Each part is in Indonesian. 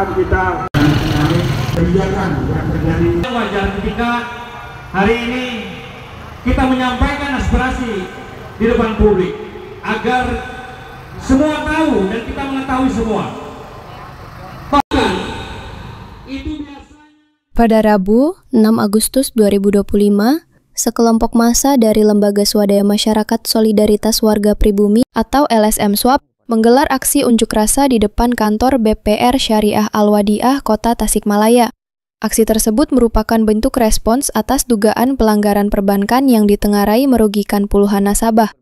harapan kita kebijakan yang terjadi. Wajar ketika hari ini kita menyampaikan aspirasi di depan publik agar semua tahu dan kita mengetahui semua. Bahkan itu biasanya. Pada Rabu, 6 Agustus 2025, sekelompok massa dari Lembaga Swadaya Masyarakat Solidaritas Warga Pribumi atau LSM SWAP menggelar aksi unjuk rasa di depan kantor BPR Syariah Al-Wadiah Kota Tasikmalaya. Aksi tersebut merupakan bentuk respons atas dugaan pelanggaran perbankan yang ditengarai merugikan puluhan nasabah.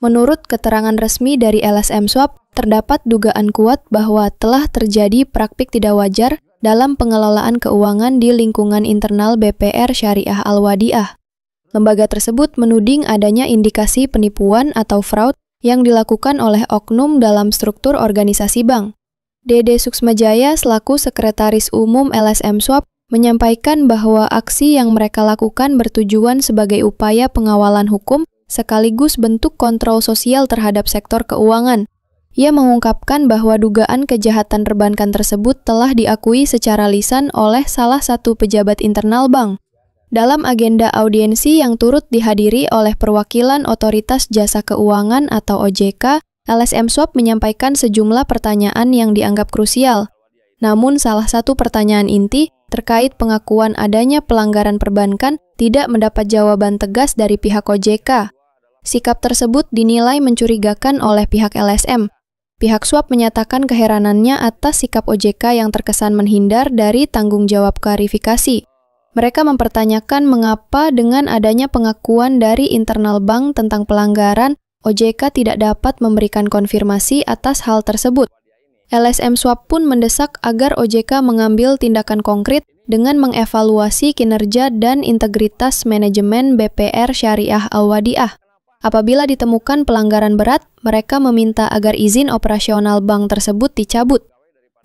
Menurut keterangan resmi dari LSM SWAP, terdapat dugaan kuat bahwa telah terjadi praktik tidak wajar dalam pengelolaan keuangan di lingkungan internal BPR Syariah Al-Wadiah. Lembaga tersebut menuding adanya indikasi penipuan atau fraud yang dilakukan oleh oknum dalam struktur organisasi bank. Dede Suksmajaya selaku Sekretaris Umum LSM SWAP menyampaikan bahwa aksi yang mereka lakukan bertujuan sebagai upaya pengawalan hukum sekaligus bentuk kontrol sosial terhadap sektor keuangan. Ia mengungkapkan bahwa dugaan kejahatan perbankan tersebut telah diakui secara lisan oleh salah satu pejabat internal bank. Dalam agenda audiensi yang turut dihadiri oleh perwakilan Otoritas Jasa Keuangan atau OJK, LSM SWAP menyampaikan sejumlah pertanyaan yang dianggap krusial. Namun salah satu pertanyaan inti terkait pengakuan adanya pelanggaran perbankan tidak mendapat jawaban tegas dari pihak OJK. Sikap tersebut dinilai mencurigakan oleh pihak LSM. Pihak SWAP menyatakan keheranannya atas sikap OJK yang terkesan menghindar dari tanggung jawab klarifikasi. Mereka mempertanyakan mengapa dengan adanya pengakuan dari internal bank tentang pelanggaran, OJK tidak dapat memberikan konfirmasi atas hal tersebut. LSM SWAP pun mendesak agar OJK mengambil tindakan konkret dengan mengevaluasi kinerja dan integritas manajemen BPR Syariah Al-Wadiah. Apabila ditemukan pelanggaran berat, mereka meminta agar izin operasional bank tersebut dicabut.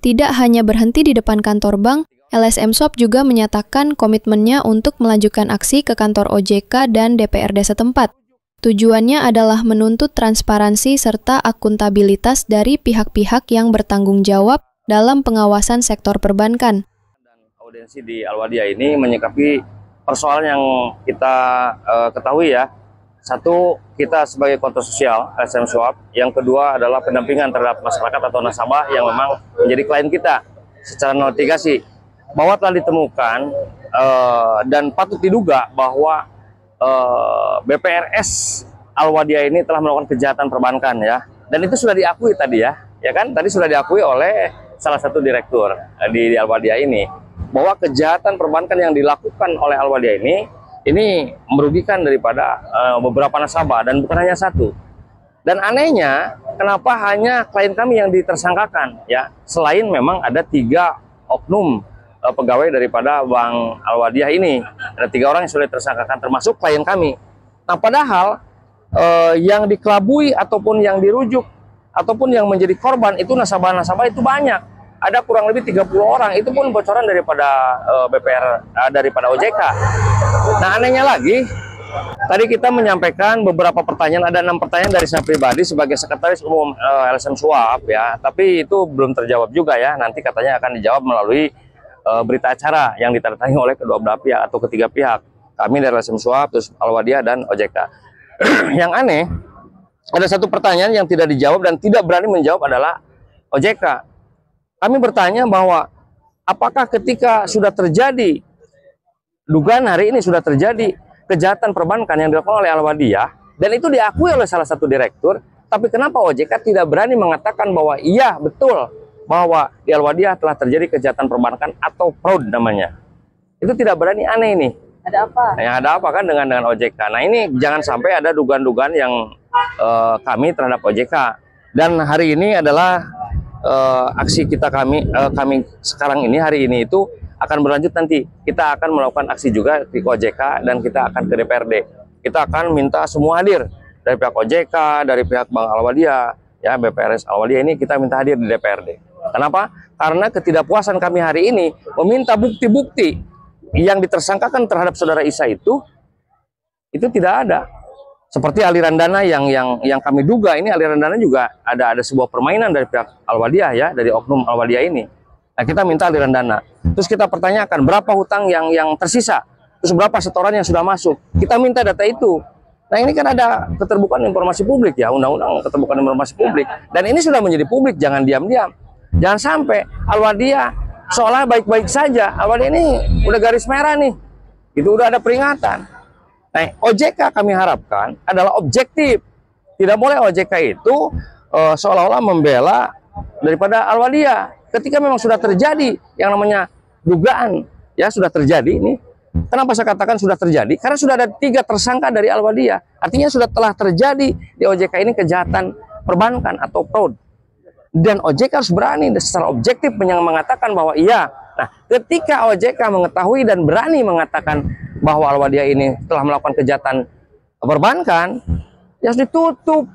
Tidak hanya berhenti di depan kantor bank, LSM SWAP juga menyatakan komitmennya untuk melanjutkan aksi ke kantor OJK dan DPRD setempat. Tujuannya adalah menuntut transparansi serta akuntabilitas dari pihak-pihak yang bertanggung jawab dalam pengawasan sektor perbankan. Audiensi di Al-Wadiah ini menyikapi persoalan yang kita ketahui ya. Satu, kita sebagai kontrol sosial LSM SWAP. Yang kedua adalah pendampingan terhadap masyarakat atau nasabah yang memang menjadi klien kita secara notifikasi. Bahwa telah ditemukan dan patut diduga bahwa BPRS Al-Wadiah ini telah melakukan kejahatan perbankan ya, dan itu sudah diakui tadi ya kan, tadi sudah diakui oleh salah satu direktur di Al-Wadiah ini bahwa kejahatan perbankan yang dilakukan oleh Al-Wadiah ini merugikan daripada beberapa nasabah dan bukan hanya satu. Dan anehnya kenapa hanya klien kami yang ditersangkakan ya, selain memang ada 3 oknum pegawai daripada Bank Al-Wadiah ini. Ada 3 orang yang sudah tersangkakan termasuk klien kami. Nah padahal yang dikelabui ataupun yang dirujuk ataupun yang menjadi korban itu nasabah-nasabah itu banyak. Ada kurang lebih 30 orang, itu pun bocoran daripada BPR, daripada OJK. Nah anehnya lagi, tadi kita menyampaikan beberapa pertanyaan, ada 6 pertanyaan dari saya pribadi sebagai Sekretaris Umum LSM SWAP ya, tapi itu belum terjawab juga ya, nanti katanya akan dijawab melalui berita acara yang ditandatangani oleh kedua belah pihak atau ketiga pihak. Kami dari LSM SWAP, terus Al-Wadiah dan OJK. Yang aneh, ada satu pertanyaan yang tidak dijawab dan tidak berani menjawab adalah OJK. Kami bertanya bahwa apakah ketika sudah terjadi, dugaan hari ini sudah terjadi kejahatan perbankan yang dilakukan oleh Al-Wadiah, dan itu diakui oleh salah satu direktur, tapi kenapa OJK tidak berani mengatakan bahwa iya betul bahwa di Al-Wadiah telah terjadi kejahatan perbankan atau fraud namanya. Itu tidak berani, aneh ini. Ada apa? Nah, ada apa kan dengan OJK. Nah ini jangan sampai ada dugaan-dugaan yang kami terhadap OJK. Dan hari ini adalah aksi kita kami sekarang ini, hari ini itu akan berlanjut nanti. Kita akan melakukan aksi juga di OJK dan kita akan ke DPRD. Kita akan minta semua hadir dari pihak OJK, dari pihak Bank Al-Wadiah, ya BPRS Al-Wadiah ini kita minta hadir di DPRD. Kenapa? Karena ketidakpuasan kami hari ini meminta bukti-bukti yang ditersangkakan terhadap saudara Isa itu tidak ada. Seperti aliran dana yang kami duga ini aliran dana juga ada sebuah permainan dari pihak Al-Wadiah ya, dari oknum Al-Wadiah ini. Nah, kita minta aliran dana. Terus kita pertanyakan berapa hutang yang tersisa, terus berapa setoran yang sudah masuk. Kita minta data itu. Nah, ini kan ada keterbukaan informasi publik ya, undang-undang keterbukaan informasi publik. Dan ini sudah menjadi publik, jangan diam-diam. Jangan sampai Al-Wadia seolah baik-baik saja. Al-Wadia ini udah garis merah nih. Itu udah ada peringatan. Nah, OJK kami harapkan adalah objektif. Tidak boleh OJK itu seolah-olah membela daripada Al-Wadia. Ketika memang sudah terjadi yang namanya dugaan, ya sudah terjadi ini. Kenapa saya katakan sudah terjadi? Karena sudah ada 3 tersangka dari Al-Wadia. Artinya sudah telah terjadi di OJK ini kejahatan perbankan atau fraud. Dan OJK harus berani secara objektif mengatakan bahwa iya. Nah, ketika OJK mengetahui dan berani mengatakan bahwa Al-Wadia ini telah melakukan kejahatan perbankan, ya harus ditutup.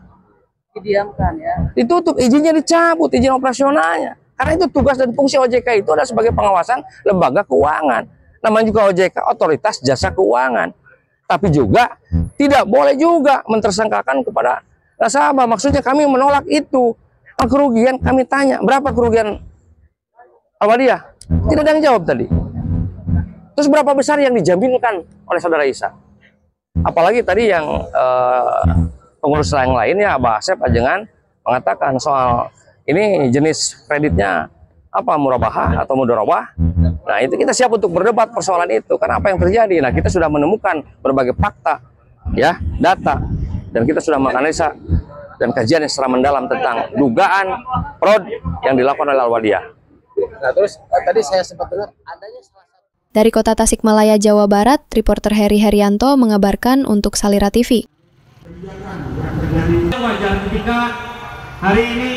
Didiamkan ya. Ditutup, izinnya dicabut, izin operasionalnya. Karena itu tugas dan fungsi OJK itu adalah sebagai pengawasan lembaga keuangan. Namanya juga OJK, Otoritas Jasa Keuangan. Tapi juga tidak boleh juga mentersangkakan kepada nasabah. Maksudnya kami menolak itu. Kerugian kami tanya, berapa kerugian Al-Wadia? Tidak ada yang jawab tadi. Terus berapa besar yang dijaminkan oleh saudara Isa? Apalagi tadi yang pengurus yang lainnya, Abah Asep Ajengan mengatakan soal ini jenis kreditnya apa, murabahah atau mudorobah. Nah, itu kita siap untuk berdebat persoalan itu. Karena apa yang terjadi? Nah, kita sudah menemukan berbagai fakta, ya, data, dan kita sudah menganalisa dan kajian yang secara mendalam tentang dugaan fraud yang dilakukan oleh Al-Wadia. Nah, terus tadi saya sempat dengar adanya salah satu. Dari kota Tasikmalaya, Jawa Barat, reporter Heri Herianto mengabarkan untuk Salira TV. Wajar ketika hari ini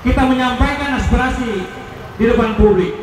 kita menyampaikan aspirasi di depan publik